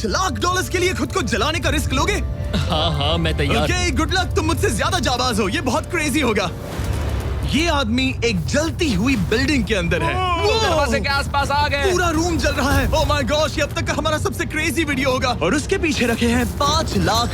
$5 लाख के लिए खुद को जलाने का रिस्क लोगे? हाँ मैं तैयार। ओके, गुड लक, तुम मुझसे ज्यादा जाबाज हो, ये बहुत क्रेजी होगा। ये आदमी एक जलती हुई बिल्डिंग के अंदर है। दरवाजे के आसपास आ गए। पूरा रूम जल रहा है। ओह माय गॉश, ये अब तक का हमारा सबसे क्रेजी वीडियो होगा। और उसके पीछे रखे हैं $5 लाख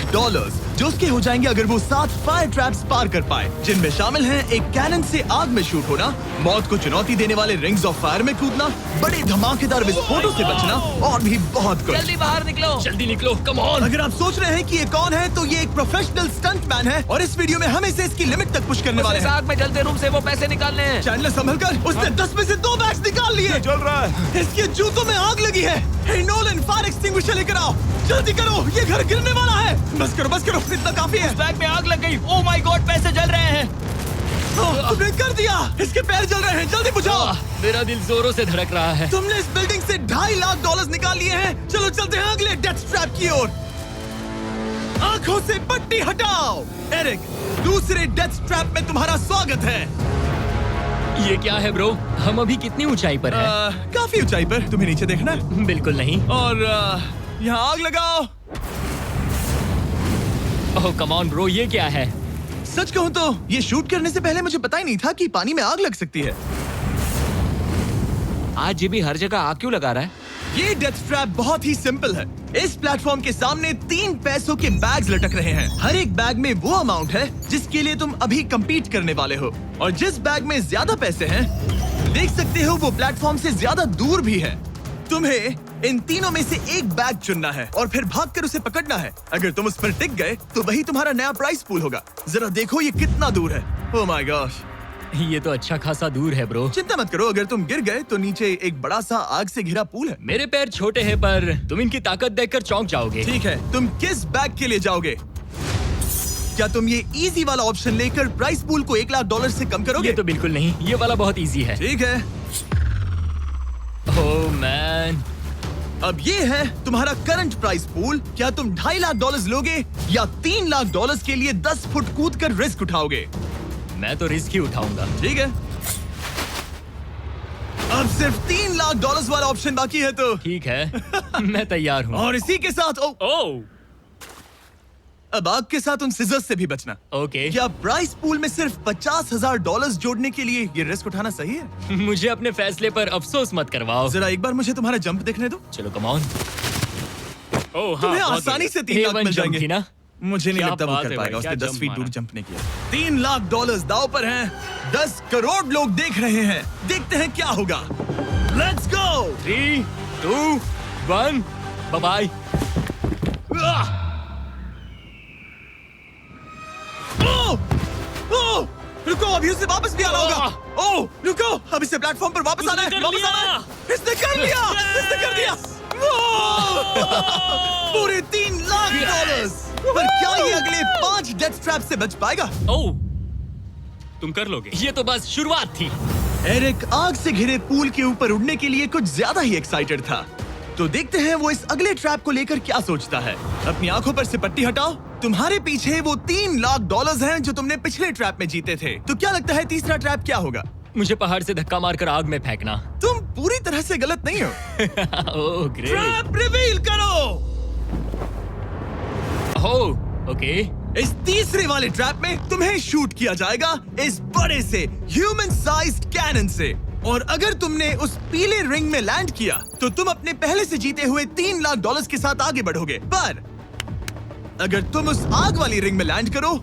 जो उसके हो जाएंगे अगर वो 7 फायर ट्रैप्स पार कर पाए, जिनमें शामिल हैं एक कैनन से आग में शूट होना, मौत को चुनौती देने वाले रिंग्स ऑफ फायर में कूदना, बड़े धमाकेदार विस्फोटों से बचना और भी बहुत कुछ। जल्दी बाहर निकलो। जल्दी निकलो, कम ऑन। अगर आप सोच रहे हैं कि ये कौन है, तो ये एक प्रोफेशनल स्टंट मैन है और इस वीडियो में हम इसे इसकी लिमिट तक पुश करने वाले इस हैं। आग में जलते रूम से वो पैसे निकालने हैं। चैनल संभल कर, उसने 10 में से 2 बैग्स निकाल लिए। चल रहा है। इसके जूतों में आग लगी है। हे नोलन, फायर एक्सटिंग्विशर लेकर आओ, जल्दी करो, ये घर गिरने वाला है। बस करो, इतना काफी है। बैग में आग लग गई। ओह माय गॉड, पैसे जल रहे हैं। तुमने कर दिया, इसके पैर जल रहे हैं, जल्दी बुझाओ। मेरा दिल जोरों से धड़क रहा है। तुमने इस बिल्डिंग से $2.5 लाख निकाल लिए हैं। चलो चलते हैं अगले डेथ ट्रैप की ओर। आंखों से पट्टी हटाओ। एरिक, दूसरे डेथ ट्रैप में तुम्हारा स्वागत है। ये क्या है ब्रो? हम अभी कितनी ऊंचाई पर हैं? काफी ऊंचाई पर। तुम्हें नीचे देखना है? बिल्कुल नहीं। और यहाँ आग लगाओ। ओह कम ऑन ब्रो, ये क्या है? सच कहूँ तो ये शूट करने से पहले मुझे पता ही नहीं था कि पानी में आग लग सकती है। आज ये भी हर जगह आग क्यों लगा रहा है? ये डेथ ट्रैप बहुत ही सिंपल है। इस प्लेटफॉर्म के सामने 3 पैसों के बैग्स लटक रहे हैं। हर एक बैग में वो अमाउंट है जिसके लिए तुम अभी compete करने वाले हो, और जिस बैग में ज्यादा पैसे हैं, देख सकते हो वो प्लेटफॉर्म से ज्यादा दूर भी है। तुम्हें इन तीनों में से एक बैग चुनना है और फिर भागकर उसे पकड़ना है। अगर तुम उस पर टिक गए तो वही तुम्हारा नया प्राइस पूल होगा। जरा देखो ये कितना दूर है। ओह माय गॉश, ये तो अच्छा खासा दूर है ब्रो। चिंता मत करो, अगर तुम गिर गए तो नीचे एक बड़ा सा आग से घिरा पूल है। मेरे पैर छोटे हैं पर तुम इनकी ताकत देखकर चौंक जाओगे। ठीक है, तुम किस बैग के लिए जाओगे? क्या तुम ये इजी वाला ऑप्शन लेकर प्राइस पूल को $1 लाख से कम करोगे? ये तो बिल्कुल नहीं, ये वाला बहुत इजी है। ठीक है, ओह मैन, अब ये है तुम्हारा करंट प्राइस पूल। क्या तुम $2.5 लाख लोगे या $3 लाख के लिए 10 फुट कूद कर रिस्क उठाओगे? मैं तो रिस्क ही उठाऊंगा। ठीक है, अब सिर्फ $3 लाख वाला ऑप्शन बाकी है तो ठीक है मैं तैयार हूँ। और इसी के साथ ओह अब आग के साथ उन सिजर्स से भी बचना। ओके। क्या प्राइस पूल में सिर्फ $50,000 जोड़ने के लिए ये रिस्क उठाना सही है? मुझे अपने फैसले पर अफसोस मत करवाओ। जरा एक बार मुझे तुम्हारा जंप देखने दो। चलो कम ऑन। ओह हाँ, तुम्हें बहुत आसानी से बढ़िया। 3 लाख मिल A1 जंप जाएंगे थी ना? मुझे नहीं क्या लगता वो बात कर है पाएगा, भाई, उसने क्या 10 फीट जंप दूर मारा। जंप नहीं किया। $3 लाख दाव पर हैं। 10 करोड़ लोग देख रहे हैं। देखते हैं क्या होगा। Let's go. 3, 2, 1, bye bye. रुको, अभी उसे वापस भी आना होगा। ओह रुको, अब इसे प्लेटफॉर्म पर वापस आना है। उसने कर वापस लिया। आना है। इसने कर लिया। इसने कर दिया। पूरे $3 लाख। पर क्या ये अगले 5 डेथ ट्रैप से बच पाएगा? ओह तुम कर लोगे। ये तो बस शुरुआत थी। एरिक आग से घिरे पूल के ऊपर उड़ने के लिए कुछ ज्यादा ही एक्साइटेड था। तो देखते हैं वो इस अगले ट्रैप को लेकर क्या सोचता है। अपनी आंखों पर से पट्टी हटाओ। तुम्हारे पीछे वो $3 लाख हैं जो तुमने पिछले ट्रैप में जीते थे। तो क्या लगता है तीसरा ट्रैप क्या होगा? मुझे पहाड़ से धक्का मारकर आग में फेंकना। तुम पूरी तरह से गलत नहीं हो। Oh great. ट्रैप रिवील करो। Oh okay. इस तीसरे वाले ट्रैप में तुम्हें शूट किया जाएगा इस बड़े से ह्यूमन साइज्ड कैनन से, और अगर तुमने उस पीले रिंग में लैंड किया तो तुम अपने पहले से जीते हुए $3 लाख के साथ आगे बढ़ोगे। पर अगर तुम उस आग वाली रिंग में लैंड करो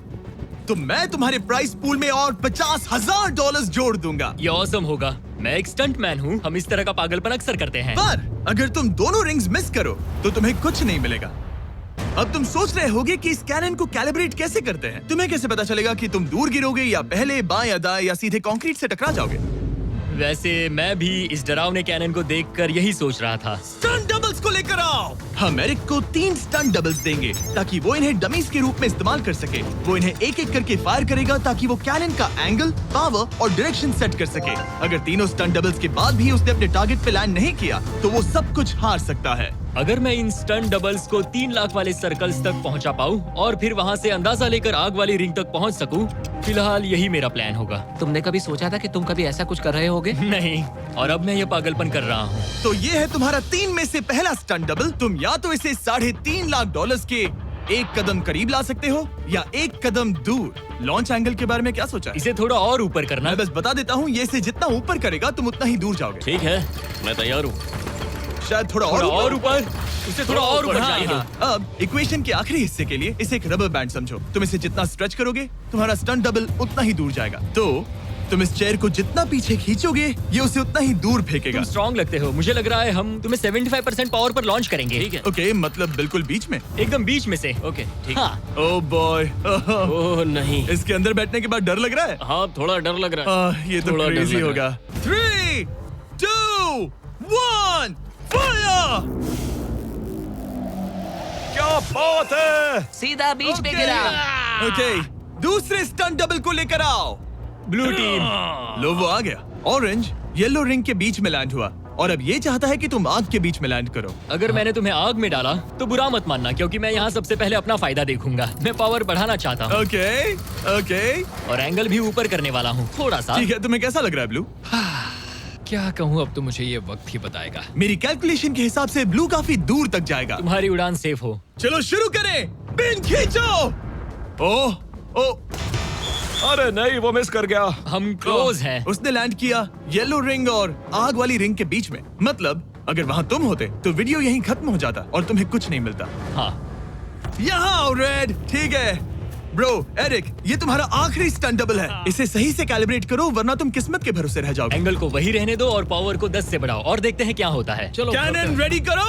तो मैं तुम्हारे प्राइस पूल में और $50,000 जोड़ दूंगा। ये ऑसम होगा। मैं एक स्टंट मैन हूँ, हम इस तरह का पागलपन अक्सर करते हैं। पर अगर तुम दोनों रिंग्स मिस करो तो तुम्हें कुछ नहीं मिलेगा। अब तुम सोच रहे होगे कि इस कैनन को कैलिब्रेट कैसे करते हैं। तुम्हें कैसे पता चलेगा कि तुम दूर गिरोगे या पहले बाएं या दाएं या सीधे कंक्रीट से टकरा जाओगे? वैसे मैं भी इस डरावने कैनन को देखकर यही सोच रहा था। स्टंट डबल्स को लेकर आओ। हम एरिक को 3 स्टंट डबल्स देंगे ताकि वो इन्हें डमीज के रूप में इस्तेमाल कर सके। वो इन्हें एक एक करके फायर करेगा ताकि वो कैनन का एंगल, पावर और डायरेक्शन सेट कर सके। अगर तीनों स्टंट डबल्स के बाद भी उसने अपने टारगेट पे लैंड नहीं किया तो वो सब कुछ हार सकता है। अगर मैं इन स्टंट डबल्स को 3 लाख वाले सर्कल्स तक पहुंचा पाऊं और फिर वहां से अंदाजा लेकर आग वाली रिंग तक पहुंच सकूं, फिलहाल यही मेरा प्लान होगा। तुमने कभी सोचा था कि तुम कभी ऐसा कुछ कर रहे होगे? नहीं, और अब मैं ये पागलपन कर रहा हूँ। तो ये है तुम्हारा 3 में से पहला स्टंट डबल। तुम या तो इसे $3.5 लाख के एक कदम करीब ला सकते हो या एक कदम दूर। लॉन्च एंगल के बारे में क्या सोचा है? इसे थोड़ा और ऊपर करना। मैं बस बता देता हूँ, ये इसे जितना ऊपर करेगा तुम उतना ही दूर जाओगे। ठीक है, मैं तैयार हूँ। शायद थोड़ा और और ऊपर, उसे थोड़ा और ऊपर हाँ, चाहिए। हाँ। अब इक्वेशन के आखिरी हिस्से के लिए इसे एक रबर बैंड समझो। तुम इसे जितना स्ट्रेच करोगे तुम्हारा स्टंट डबल उतना ही दूर जाएगा। तो तुम इस चेयर को जितना पीछे खींचोगे ये उसे उतना ही दूर फेंकेगा। तुम स्ट्रॉन्ग लगते हो। मुझे लग रहा है हम तुम्हें 75% पावर पर लॉन्च करेंगे। ठीक है, ओके, मतलब बिल्कुल बीच में। एकदम बीच में से। ओके, ठीक। हाँ, ओह बॉय, ओह नहीं, इसके अंदर बैठने के बाद डर लग रहा है। हाँ थोड़ा डर लग रहा है। ये तो थोड़ा डर क्रेजी लग होगा। 3, 2, 1, फायर! क्या बात है। सीधा बीच में गिरा। ओके, दूसरे स्टंट डबल को लेकर आओ। Blue team. लो वो आ गया। ऑरेंज येलो रिंग के बीच में लैंड हुआ और अब ये चाहता है कि तुम आग के बीच में लैंड करो। अगर मैंने तुम्हें आग में डाला तो बुरा मत मानना, क्योंकि मैं यहाँ सबसे पहले अपना फायदा देखूंगा। मैं पावर बढ़ाना चाहता हूँ ओके ओके, और एंगल भी ऊपर करने वाला हूँ थोड़ा सा। ठीक है। तुम्हें कैसा लग रहा है ब्लू? क्या कहूँ, अब तो मुझे ये वक्त ही बताएगा। मेरी कैलकुलेशन के हिसाब से ब्लू काफी दूर तक जाएगा। तुम्हारी उड़ान सेफ हो। चलो शुरू करें। पिन खींचो। ओह ओह, अरे नहीं, वो मिस कर गया। हम क्लोज हैं। उसने लैंड किया येलो रिंग और आग वाली रिंग के बीच में। मतलब अगर वहाँ तुम होते तो वीडियो यहीं खत्म हो जाता और तुम्हें कुछ नहीं मिलता। हाँ, यहाँ आओ रेड। ठीक है ब्रो। एरिक, ये तुम्हारा आखिरी स्टंट डबल है। इसे सही से कैलिब्रेट करो वरना तुम किस्मत के भरोसे रह जाओगे। एंगल को वही रहने दो और पावर को 10 से बढ़ाओ और देखते हैं क्या होता है। चलो कैनन रेडी करो।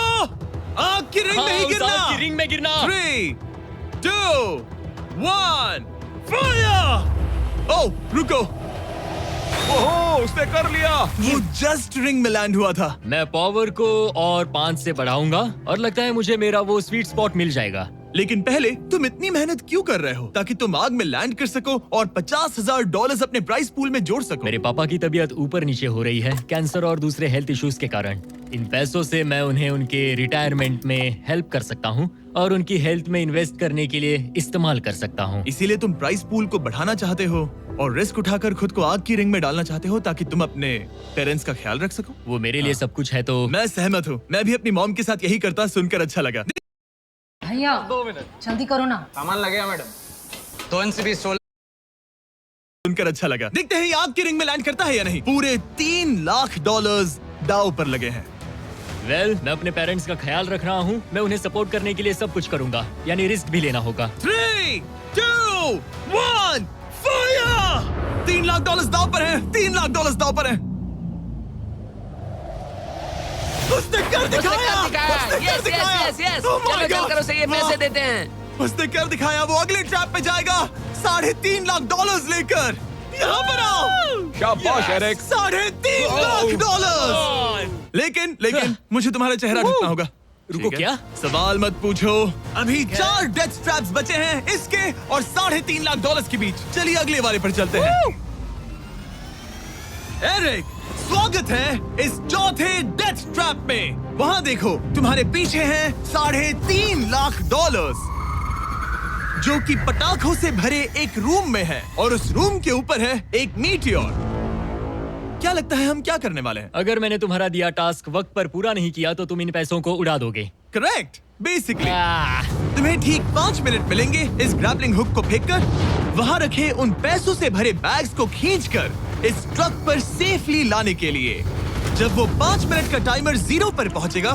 आग की रिंग में ही हाँ, उस गिरना। आग की रिंग में गिरना। 3, 2, 1, फायर! ओह रुको, ओहो, उसने कर लिया। वो जस्ट रिंग में लैंड हुआ था। मैं पावर को और 5 से बढ़ाऊंगा और लगता है मुझे मेरा वो स्वीट स्पॉट मिल जाएगा। लेकिन पहले तुम इतनी मेहनत क्यों कर रहे हो? ताकि तुम आग में लैंड कर सको और $50,000 अपने प्राइस पूल में जोड़ सको। मेरे पापा की तबीयत ऊपर नीचे हो रही है, कैंसर और दूसरे हेल्थ इश्यूज के कारण। इन पैसों से मैं उन्हें उनके रिटायरमेंट में हेल्प कर सकता हूँ और उनकी हेल्थ में इन्वेस्ट करने के लिए इस्तेमाल कर सकता हूँ। इसीलिए तुम प्राइस पूल को बढ़ाना चाहते हो और रिस्क उठाकर खुद को आग की रिंग में डालना चाहते हो ताकि तुम अपने पेरेंट्स का ख्याल रख सको। वो मेरे लिए सब कुछ है तो मैं सहमत हूँ। मैं भी अपनी मॉम के साथ यही करता, सुनकर अच्छा लगा। भैया 2 मिनट जल्दी करो ना। सामान लगेगा मैडम। 2 NCB 16। सुनकर अच्छा लगा। देखते हैं ये आग की रिंग में लैंड करता है या नहीं। पूरे $3 लाख दाव पर लगे हैं। मैं अपने पेरेंट्स का ख्याल रख रहा हूँ। मैं उन्हें सपोर्ट करने के लिए सब कुछ करूंगा, यानी रिस्क भी लेना होगा। 3, 2, 1, फायर! $3 लाख दाव पर है। $3 लाख दाव पर है। उसने कर दिखाया। Yes yes yes. Oh my चलो God! चल कर उसे ये पैसे देते हैं। उसने कर दिखाया। वो अगले ट्रैप पे जाएगा $3.5 लाख लेकर। यहाँ पर आओ। शाबाश एरिक। $3.5 लाख। लेकिन मुझे तुम्हारा चेहरा ढूंढना होगा। रुको, ठीक है? क्या? सवाल मत पूछो। अभी 4 डेथ ट्रैप्स बचे हैं, इसके और $3.5 लाख के बीच। चलिए अगले वाले पर चलते हैं। एरिक, स्वागत है इस चौथे डेथ ट्रैप में। वहाँ देखो, तुम्हारे पीछे हैं $3.5 लाख, जो कि पटाखों से भरे एक रूम में है और उस रूम के ऊपर है एक मीटियोर। क्या लगता है हम क्या करने वाले हैं? अगर मैंने तुम्हारा दिया टास्क वक्त पर पूरा नहीं किया तो तुम इन पैसों को उड़ा दोगे। करेक्ट। बेसिकली आह, तुम्हें ठीक 5 मिनट मिलेंगे इस ग्रैपलिंग हुक को फेंककर वहाँ रखे उन पैसों से भरे बैग्स को खींचकर इस ट्रक पर सेफली लाने के लिए। जब वो 5 मिनट का टाइमर 0 पर पहुंचेगा,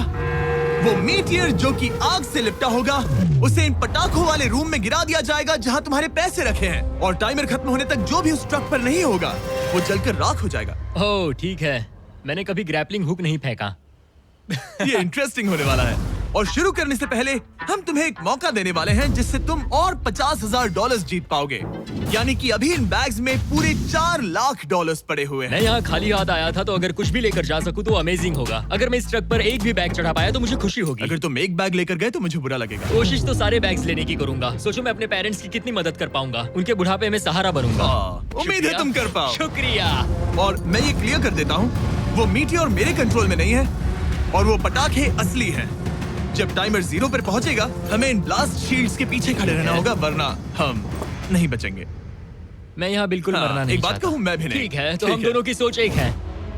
वो मीटियर जो कि आग से लिपटा होगा उसे इन पटाखों वाले रूम में गिरा दिया जाएगा जहां तुम्हारे पैसे रखे हैं। और टाइमर खत्म होने तक जो भी उस ट्रक पर नहीं होगा वो जलकर राख हो जाएगा। ओह ठीक है, मैंने कभी ग्रैपलिंग हुक नहीं फेंका। ये इंटरेस्टिंग होने वाला है। और शुरू करने से पहले हम तुम्हें एक मौका देने वाले हैं जिससे तुम और $50,000 जीत पाओगे। यानी कि अभी इन बैग्स में पूरे $4 लाख पड़े हुए हैं। मैं यहाँ खाली हाथ आया था, तो अगर कुछ भी लेकर जा सकूं तो अमेजिंग होगा। अगर मैं इस ट्रक पर एक भी बैग चढ़ा पाया तो मुझे खुशी होगी। अगर तुम एक बैग लेकर गए तो मुझे बुरा लगेगा। कोशिश तो सारे बैग्स लेने की करूंगा। सोचो मैं अपने पेरेंट्स की कितनी मदद कर पाऊंगा। उनके बुढ़ापे में सहारा बनूंगा। उम्मीद है शुक्रिया। तुम कर पाओ। शुक्रिया। और मैं ये क्लियर कर देता हूँ, वो मीटियोर मेरे कंट्रोल में नहीं है और वो पटाखे असली हैं। जब टाइमर 0 पर पहुंचेगा हमें इन ब्लास्ट शील्ड्स के पीछे खड़े रहना होगा, वरना हम नहीं बचेंगे। मैं यहाँ बिल्कुल हाँ, मरना नहीं एक बात चाहता। कहूँ, मैं भी नहीं। ठीक है, तो ठीक हम है। दोनों की सोच एक है।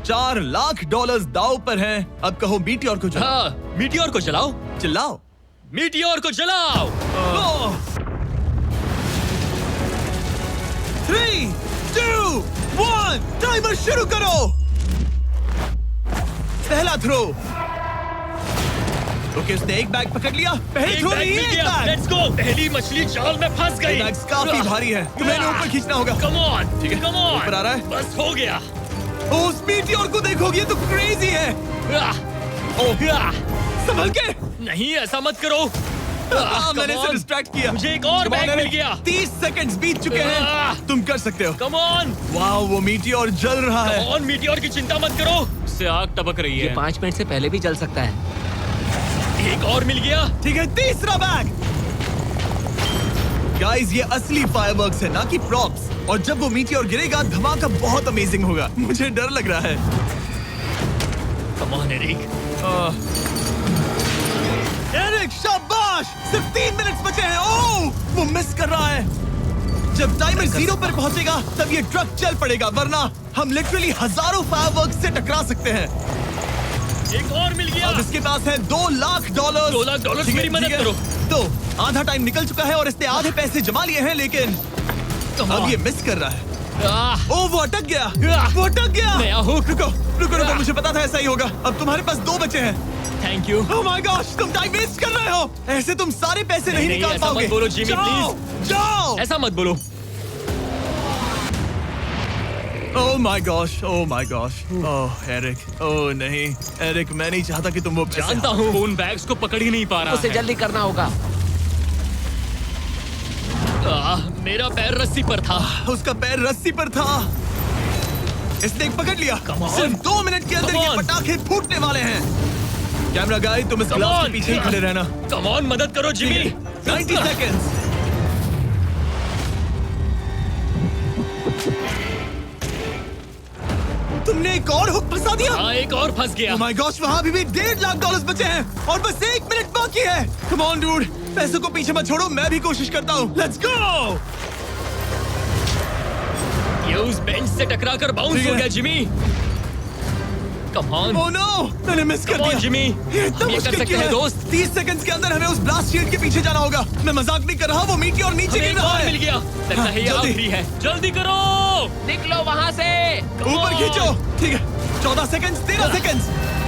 $4 लाख दाव पर हैं। अब कहो मीटियोर को जलाओ। हाँ, मीटियोर को चलाओ। चिल्लाओ। मीटियोर को चलाओ। 3, 2, 1 टाइमर शुरू करो। पहला थ्रो। ओके, उसने एक बैग पकड़ लिया। पहले थ्रो में एक बैग। Let's go. पहली मछली जाल में फंस गई। बैग्स काफी भारी है, तुम्हें इन्हें ऊपर खींचना होगा। कम ऑन, ठीक है, कम ऑन। ऊपर आ रहा है। बस हो गया। उस मीटियोर को देखोगे, ये तो क्रेजी है। संभल के। नहीं, ऐसा मत करो। मैंने इसे डिस्ट्रैक्ट किया। मुझे एक और Come on, bag mill Eric, गया। 30 सेकंड्स बीत चुके हैं। तुम कर सकते हो। कम ऑन, वाह, वो मीटियोर जल रहा है। Come on. मीटियोर की चिंता मत करो। उससे आग टपक रही ये है। 5 मिनट से पहले भी जल सकता है। एक और मिल गया। ठीक है, तीसरा बैग। गाइस, ये असली फायरवर्क्स है, ना कि प्रॉप्स। और जब वो मीटियोर गिरेगा, धमाका बहुत अमेजिंग होगा। मुझे डर लग रहा है। Come on Eric. एरिक, शाबाश! सिर्फ 3 मिनट्स बचे हैं। ओह, वो मिस कर रहा है। जब टाइमर 0 पर पहुंचेगा, तब ये ट्रक चल पड़ेगा, वरना हम लिटरली हजारों फायरवर्क्स से टकरा सकते हैं। एक और मिल गया। अब इसके पास है $2 लाख। $2 लाख ठीक है, मेरी मदद ठीक है। करो। तो आधा टाइम निकल चुका है और इसने आधे पैसे जमा लिए हैं, लेकिन अब ये मिस कर रहा है। ओह, वो अटक गया। वो अटक गया। नया हुक। रुको रुको रुको, मुझे पता था ऐसा ही होगा। अब तुम्हारे पास 2 बचे हैं। Thank you. Oh my gosh, तुम टाइम वेस्ट कर रहे हो। ऐसे तुम सारे पैसे नहीं नहीं, निकाल ऐसा पाओगे। मत बोलो, जिमी, जाओ, जाओ। ऐसा मत बोलो। Oh my gosh, oh my gosh. Oh Eric, oh नहीं एरिक, मैं नहीं चाहता कि तुम वो पैसे जानता हूँ, उन बैग्स को पकड़ ही नहीं पा रहा उसे है। जल्दी करना होगा। मेरा पैर रस्सी पर था। उसका पैर रस्सी पर था। इसने एक पकड़ लिया। Come on. सिर्फ 2 मिनट के अंदर Come ये on. पटाखे फूटने वाले हैं। कैमरा गाय, तुम इस Come ग्लास on. के पीछे ही खड़े रहना। कम ऑन, मदद करो जिमी। 90 सेकेंड्स। तुमने एक और हुक फंसा दिया। हाँ, एक और फंस गया। Oh my gosh, वहाँ अभी भी $1.5 लाख बचे हैं और बस 1 मिनट बाकी है। Come on, dude, पैसों को पीछे मत छोड़ो, मैं भी कोशिश करता हूँ। Let's go! ये उस बेंच से टकरा कर बाउंस ठीक हो है। गया Jimmy. Come on. Oh no, मैंने मिस कर Come on, दिया। जिमी। ये इतना हम ये कर मुश्किल सकते क्यों हैं, है? दोस्त। 30 सेकंड्स के अंदर हमें उस ब्लास्ट शील्ड के पीछे जाना होगा। मैं मजाक नहीं कर रहा, वो मीटियोर नीचे हमें गिर एक रहा और है। मिल गया। लगता है ये जल्दी। आखिरी है। जल्दी करो। निकलो वहाँ से। Come ऊपर on. खींचो। ठीक है, 14 सेकंड्स, 13 सेकंड्स।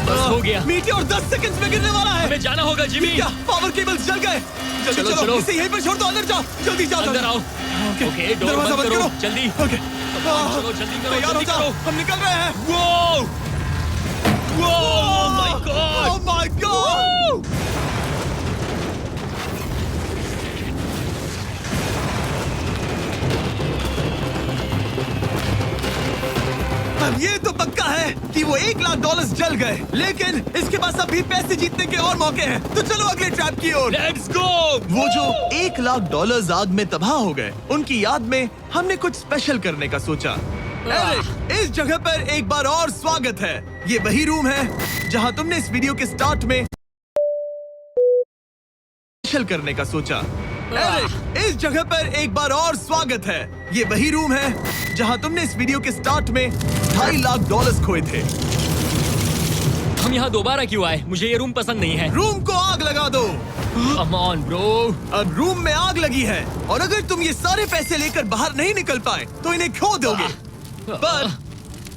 बस हो गया। मीटियोर 10 सेकंड्स में गिरने वाला है। हमें जाना होगा जिमी। क्या पावर केबल्स जल गए? जल्दी चलो, चलो, चलो। इसे यहीं पर छोड़ दो, अंदर जाओ। जल्दी जाओ, अंदर आओ। ओके, डोर दरवाजा बंद करो। जल्दी। ओके, चलो, जल्दी करो, तैयार हो जल्दी जाओ, करो। हम निकल रहे हैं। Whoa! Whoa! Oh my God! Oh my God! अब ये तो पक्का है कि वो $1 लाख जल गए, लेकिन इसके पास अभी पैसे जीतने के और मौके हैं। तो चलो अगले ट्रैप की ओर। Let's go! वो जो $1 लाख आग में तबाह हो गए, उनकी याद में हमने कुछ स्पेशल करने का सोचा। एरिक, इस जगह पर एक बार और स्वागत है। ये वही रूम है जहां तुमने इस वीडियो के स्टार्ट में स्पेशल करने का सोचा। एरिक, इस जगह पर एक बार और स्वागत है। ये वही रूम है जहां तुमने इस वीडियो के स्टार्ट में $2.5 लाख खोए थे। हम यहाँ दोबारा क्यों आए? मुझे ये रूम पसंद नहीं है। रूम को आग लगा दो। Come on, bro. अब रूम में आग लगी है और अगर तुम ये सारे पैसे लेकर बाहर नहीं निकल पाए तो इन्हें खो दोगे। पर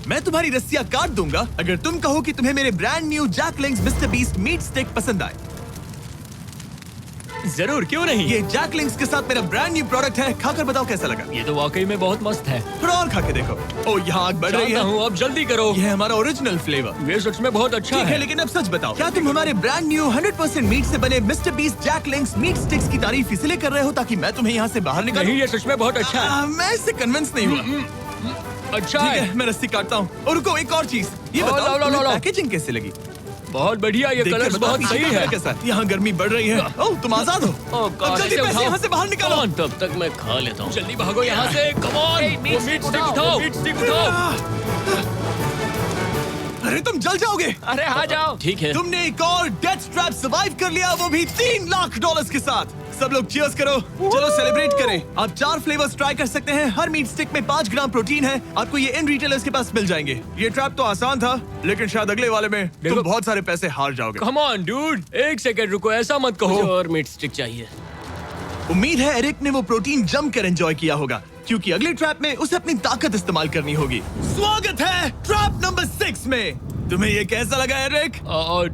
मैं तुम्हारी रस्सियां काट दूंगा अगर तुम कहो कि तुम्हें मेरे brand new Jack Link's mister Beast meat stick पसंद आए। जरूर, क्यों नहीं? ये जैकलिंग्स के साथ मेरा ब्रांड न्यू प्रोडक्ट है, खाकर बताओ कैसा लगा। ये तो वाकई में बहुत मस्त है। थोड़ा और खा के देखो। ओ, यहाँ आग बढ़ रही जानता है। हूँ, अब जल्दी करो। ये है हमारा ओरिजिनल फ्लेवर। ये सच में बहुत अच्छा ठीक है, है। लेकिन अब सच बताओ, क्या तुम हमारे ब्रांड न्यू 100% मीट से बने मिस्टर बीस्ट जैकलिंग्स मीट स्टिक्स की तारीफ इसलिए कर रहे हो ताकि मैं तुम्हें यहाँ से बाहर निकालूं? नहीं, ये सच में बहुत अच्छा है। मैं इससे कन्विंस नहीं हुआ। अच्छा ठीक है। है, मैं रस्सी काटता हूँ। और रुको, एक और चीज, ये लो, बताओ लो, लो, तुम्हें लो। पैकेजिंग कैसे लगी? बहुत बढ़िया, ये देखकर कलर्स बताओ बहुत पीछे सही का है। कैसा है? यहाँ गर्मी बढ़ रही है। ओह, तुम आजाद हो। अब जल्दी पैसे यहाँ से बाहर निकालो। तब तक मैं खा लेता हूँ। जल्दी भागो यहाँ से। Come on, Hey, meat meat stick stick उठाओ। उठाओ, मीट स्टिक उठाओ। अरे तुम जल जाओगे। अरे आ जाओ। ठीक है। तुमने एक और डेथ ट्रैप सर्वाइव कर लिया, वो भी $3 लाख के साथ। सब लोग चीयर्स करो, चलो सेलिब्रेट करें। आप 4 फ्लेवर्स ट्राई कर सकते हैं। हर मीट स्टिक में 5 ग्राम प्रोटीन है। आपको ये इन रिटेलर्स के पास मिल जाएंगे। ये ट्रैप तो आसान था, लेकिन शायद अगले वाले में तुम देखो- बहुत सारे पैसे हार जाओगे। कम ऑन डूड, एक सेकंड रुको, ऐसा मत कहो। और मीट स्टिक चाहिए। उम्मीद है एरिक ने वो प्रोटीन जमकर एंजॉय किया होगा, क्योंकि अगले ट्रैप में उसे अपनी ताकत इस्तेमाल करनी होगी। स्वागत है ट्रैप नंबर 6 में। तुम्हें ये कैसा लगा एरिक?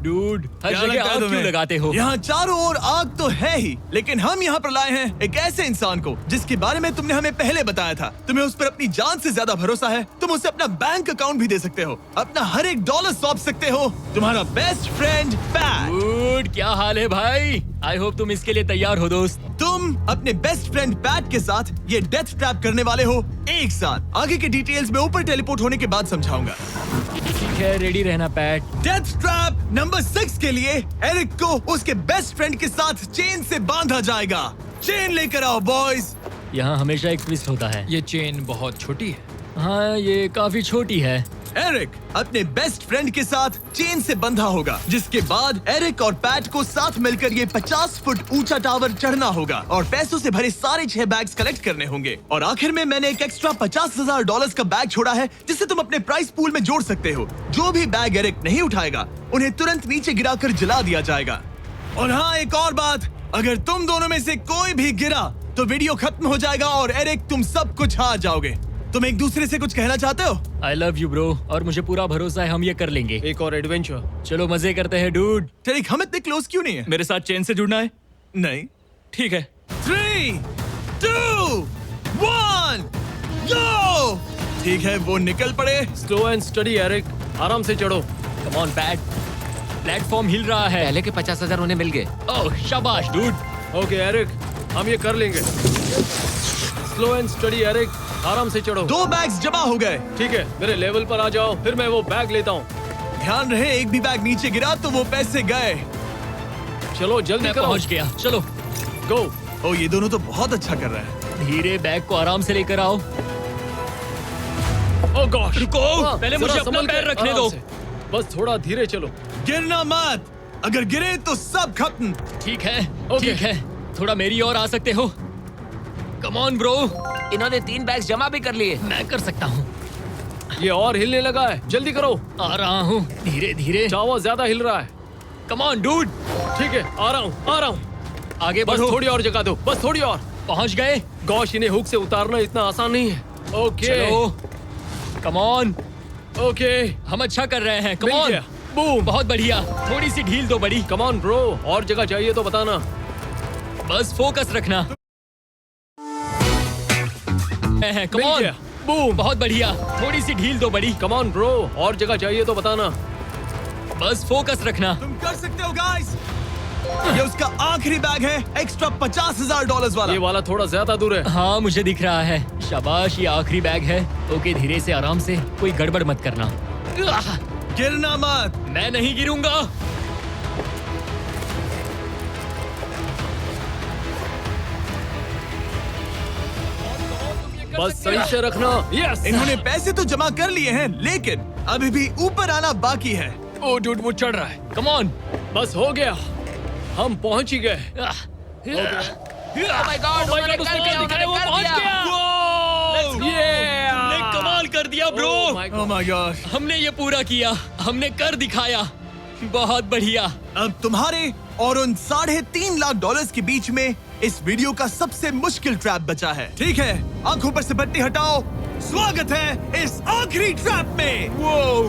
डूड, हर क्या जगह लगता है आग क्यों तुम्हें? लगाते हो? यहाँ चारों ओर आग तो है ही, लेकिन हम यहाँ पर लाए हैं एक ऐसे इंसान को जिसके बारे में तुमने हमें पहले बताया था। तुम्हें उस पर अपनी जान से ज्यादा भरोसा है। तुम उसे अपना बैंक अकाउंट भी दे सकते हो, अपना हर एक डॉलर सौंप सकते हो। तुम्हारा बेस्ट फ्रेंड पैट। डूड, क्या हाल है भाई? आई होप तुम इसके लिए तैयार हो दोस्त। तुम अपने बेस्ट फ्रेंड पैट के साथ ये डेथ ट्रैप करने वाले हो एक साथ। आगे के डिटेल्स में ऊपर टेलीपोर्ट होने के बाद समझाऊंगा। ठीक है, रेडी रहना पैट। डेथ ट्रैप नंबर 6 के लिए एरिक को उसके बेस्ट फ्रेंड के साथ चेन से बांधा जाएगा। चेन लेकर आओ बॉयज। यहाँ हमेशा एक ट्विस्ट होता है। ये चेन बहुत छोटी है। हाँ, ये काफी छोटी है। एरिक अपने बेस्ट फ्रेंड के साथ चेन से बंधा होगा, जिसके बाद एरिक और पैट को साथ मिलकर ये 50 फुट ऊंचा टावर चढ़ना होगा और पैसों से भरे सारे 6 बैग्स कलेक्ट करने होंगे। और आखिर में मैंने एक एक्स्ट्रा $50,000 का बैग छोड़ा है, जिसे तुम अपने प्राइस पूल में जोड़ सकते हो। जो भी बैग एरिक नहीं उठाएगा, उन्हें तुरंत नीचे गिराकर जला दिया जाएगा। और हाँ, एक और बात, अगर तुम दोनों में से कोई भी गिरा तो वीडियो खत्म हो जाएगा और एरिक तुम सब कुछ हार जाओगे। तुम एक दूसरे से कुछ कहना चाहते हो? आई लव यू ब्रो, और मुझे पूरा भरोसा है हम ये कर लेंगे। एक और एडवेंचर। चलो मजे करते हैं डूड। टेरिक, हम इतने क्लोज क्यों नहीं है? मेरे साथ चेन से जुड़ना है? नहीं। ठीक है। 3, 2, 1, go! ठीक है, वो निकल पड़े। स्लो एंड स्टडी एरिक, आराम से चढ़ो। कम ऑन पैट, प्लेटफॉर्म हिल रहा है। पहले के 50,000 उन्हें मिल गए। ओह शाबाश डूड। ओके एरिक, हम ये कर लेंगे। स्लो एंड स्टडी एरिक, आराम से चढ़ो। 2 बैग्स जमा हो गए। ठीक है, मेरे लेवल पर आ जाओ, फिर मैं वो बैग लेता हूँ। ध्यान रहे, एक भी बैग नीचे गिरा तो वो पैसे गए। चलो जल्दी मैं करो। पहुंच गया, चलो। गो। ओ, ये दोनों तो बहुत अच्छा कर रहे हैं। धीरे बैग को आराम से लेकर आओ। ओह गॉड, रुको, पहले मुझे अपना पैर रखने दो। बस थोड़ा धीरे चलो। गिरना मत, अगर गिरे तो सब खत्म। ठीक है, ओके। ठीक है, थोड़ा मेरी ओर आ सकते हो? कम ऑन ब्रो, इन्होंने 3 बैग्स जमा भी कर लिए। मैं कर सकता हूँ। ये और हिलने लगा है, जल्दी करो। आ रहा हूँ, धीरे धीरे। चावा ज्यादा हिल रहा है। कम ऑन डूड, ठीक है, आ रहा हूँ, आ रहा हूँ। आगे बस बढ़ो। थोड़ी और जगह दो, बस थोड़ी और। पहुंच गए। गॉश, इन्हें हुक से उतारना इतना आसान नहीं है। ओके चलो, कम ऑन, ओके, हम अच्छा कर रहे हैं। कम मिल ऑन, गया। बूम। बहुत बढ़िया। थोड़ी सी ढील दो बड़ी। कम ऑन ब्रो, और जगह चाहिए तो बताना। बस फोकस रखना। कम मिल ऑन, गया। बूम। बहुत बढ़िया। थोड़ी सी ढील दो बड़ी। कम ऑन ब्रो, और जगह चाहिए तो बताना। बस फोकस रखना। तुम कर सकते हो गाइस। ये उसका आखिरी बैग है, एक्स्ट्रा $50,000 वाला। ये वाला थोड़ा ज्यादा दूर है। हाँ, मुझे दिख रहा है। शाबाश, ये आखिरी बैग है। ओके, धीरे से, आराम से, कोई गड़बड़ मत करना। आह, गिरना मत। मैं नहीं गिरूंगा। बस सही से रखना। यस। इन्होंने पैसे तो जमा कर लिए हैं, लेकिन अभी भी ऊपर आना बाकी है। ओ डूड, वो चढ़ रहा है। Come on. बस हो गया, हम पहुंच ही गए। Oh my God, उन्होंने कर दिया, उन्होंने वो कर पहुंच दिया। गया। Yeah! हमने कमाल कर दिया bro. Oh my God. Oh my God. हमने ये पूरा किया, हमने कर दिखाया। बहुत बढ़िया। अब तुम्हारे और उन $3.5 लाख के बीच में इस वीडियो का सबसे मुश्किल ट्रैप बचा है। ठीक है, आंखों पर से पट्टी हटाओ। स्वागत है इस आखिरी ट्रैप में। वो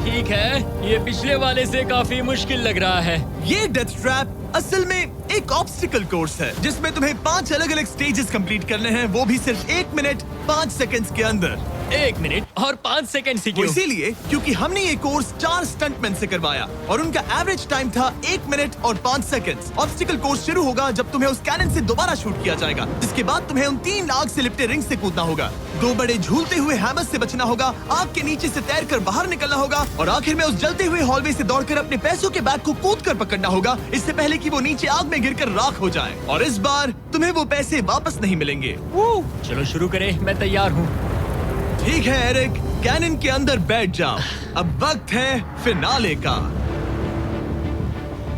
ठीक है, ये पिछले वाले से काफी मुश्किल लग रहा है। ये डेथ ट्रैप असल में एक ऑब्स्टिकल कोर्स है, जिसमें तुम्हें 5 अलग-अलग स्टेजेस कंप्लीट करने हैं, वो भी सिर्फ 1 मिनट 5 सेकंड्स के अंदर। 1 मिनट और 5 सेकंड ही वो क्यों? इसीलिए क्योंकि हमने ये कोर्स 4 स्टंटमैन से करवाया और उनका एवरेज टाइम था 1 मिनट और 5 सेकंड्स। ऑब्स्टिकल कोर्स शुरू होगा जब तुम्हें उस कैनन से दोबारा शूट किया जाएगा, जिसके बाद तुम्हें उन 3 लाख से लिपटे रिंग से कूदना होगा, 2 बड़े झूलते हुए हैमर से बचना होगा, आग के नीचे से तैरकर बाहर निकलना होगा और आखिर में उस जलते हुए हॉलवे से दौड़कर अपने पैसों के बैग को कूदकर पकड़ना होगा, इससे पहले कि वो नीचे आग में गिरकर राख हो जाए। और इस बार तुम्हें वो पैसे वापस नहीं मिलेंगे। चलो शुरू करें, मैं तैयार हूँ। ठीक है एरिक, कैनन के अंदर बैठ जाओ। अब वक्त है फिनाले का।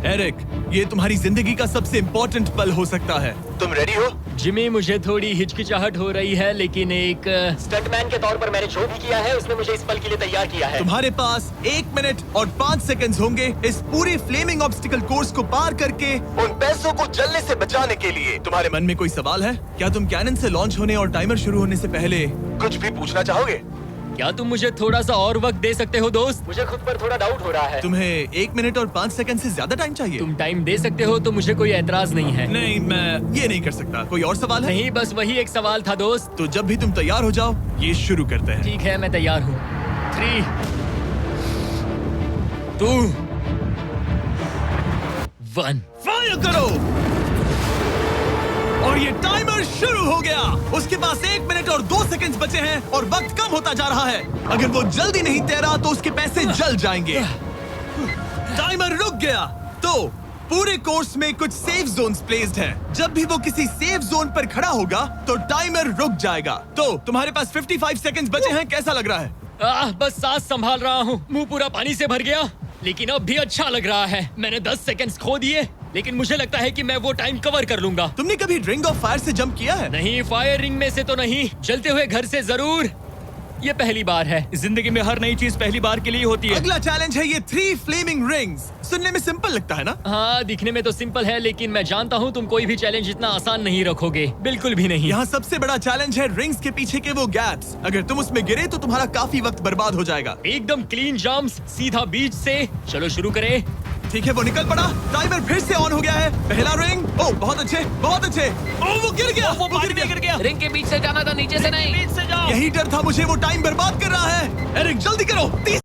एरिक, ये तुम्हारी जिंदगी का सबसे इम्पोर्टेंट पल हो सकता है। तुम रेडी हो? जिमी, मुझे थोड़ी हिचकिचाहट हो रही है, लेकिन एक स्टंटमैन के तौर पर मैंने जो भी किया है उसने मुझे इस पल के लिए तैयार किया है। तुम्हारे पास 1 मिनट और 5 सेकंड्स होंगे इस पूरे फ्लेमिंग ऑब्स्टिकल कोर्स को पार करके उन पैसों को जलने से बचाने के लिए। तुम्हारे मन में कोई सवाल है? क्या तुम कैनन से लॉन्च होने और टाइमर शुरू होने से पहले कुछ भी पूछना चाहोगे? क्या तुम मुझे थोड़ा सा और वक्त दे सकते हो दोस्त? मुझे खुद पर थोड़ा डाउट हो रहा है। तुम्हें 1 मिनट और 5 सेकंड से ज्यादा टाइम चाहिए? तुम टाइम दे सकते हो तो मुझे कोई एतराज नहीं है। नहीं, मैं ये नहीं कर सकता। कोई और सवाल है? नहीं, बस वही एक सवाल था दोस्त। तो जब भी तुम तैयार हो जाओ, ये शुरू करते हैं। ठीक है, मैं तैयार हूँ। 3, 2, 1। फायर करो! और ये टाइमर शुरू हो गया। उसके पास 1 मिनट और 2 सेकंड्स बचे हैं और वक्त कम होता जा रहा है। अगर वो जल्दी नहीं तैरा तो उसके पैसे जल जाएंगे। टाइमर रुक गया। तो पूरे कोर्स में कुछ सेफ जोन्स प्लेस्ड हैं। जब भी वो किसी सेफ जोन पर खड़ा होगा तो टाइमर रुक जाएगा। तो तुम्हारे पास 55 सेकंड्स बचे हैं। कैसा लग रहा है? बस सांस संभाल रहा हूँ। मुंह पूरा पानी से भर गया, लेकिन अब भी अच्छा लग रहा है। मैंने 10 सेकंड्स खो दिए, लेकिन मुझे लगता है कि मैं वो टाइम कवर कर लूंगा। तुमने कभी रिंग ऑफ फायर से जंप किया है? नहीं, फायर रिंग में से तो नहीं, जलते हुए घर से जरूर। ये पहली बार है। जिंदगी में हर नई चीज पहली बार के लिए होती है। अगला चैलेंज है ये 3 फ्लेमिंग रिंग्स। सुनने में सिंपल लगता है ना? हाँ, दिखने में तो सिंपल है, लेकिन मैं जानता हूँ तुम कोई भी चैलेंज इतना आसान नहीं रखोगे। बिल्कुल भी नहीं। यहाँ सबसे बड़ा चैलेंज है रिंग्स के पीछे के वो गैप्स। अगर तुम उसमें गिरे तो तुम्हारा काफी वक्त बर्बाद हो जाएगा। एकदम क्लीन जंप्स, सीधा बीच से। चलो शुरू करें। ठीक है, वो निकल पड़ा। टाइमर फिर से ऑन हो गया है। पहला रिंग। ओह, बहुत अच्छे, बहुत अच्छे। ओह, वो गिर गया। वो पानी में गिर गया। रिंग के बीच से जाना था, नीचे से नहीं। यही डर था मुझे, वो टाइम बर्बाद कर रहा है। एरिक, जल्दी करो। 30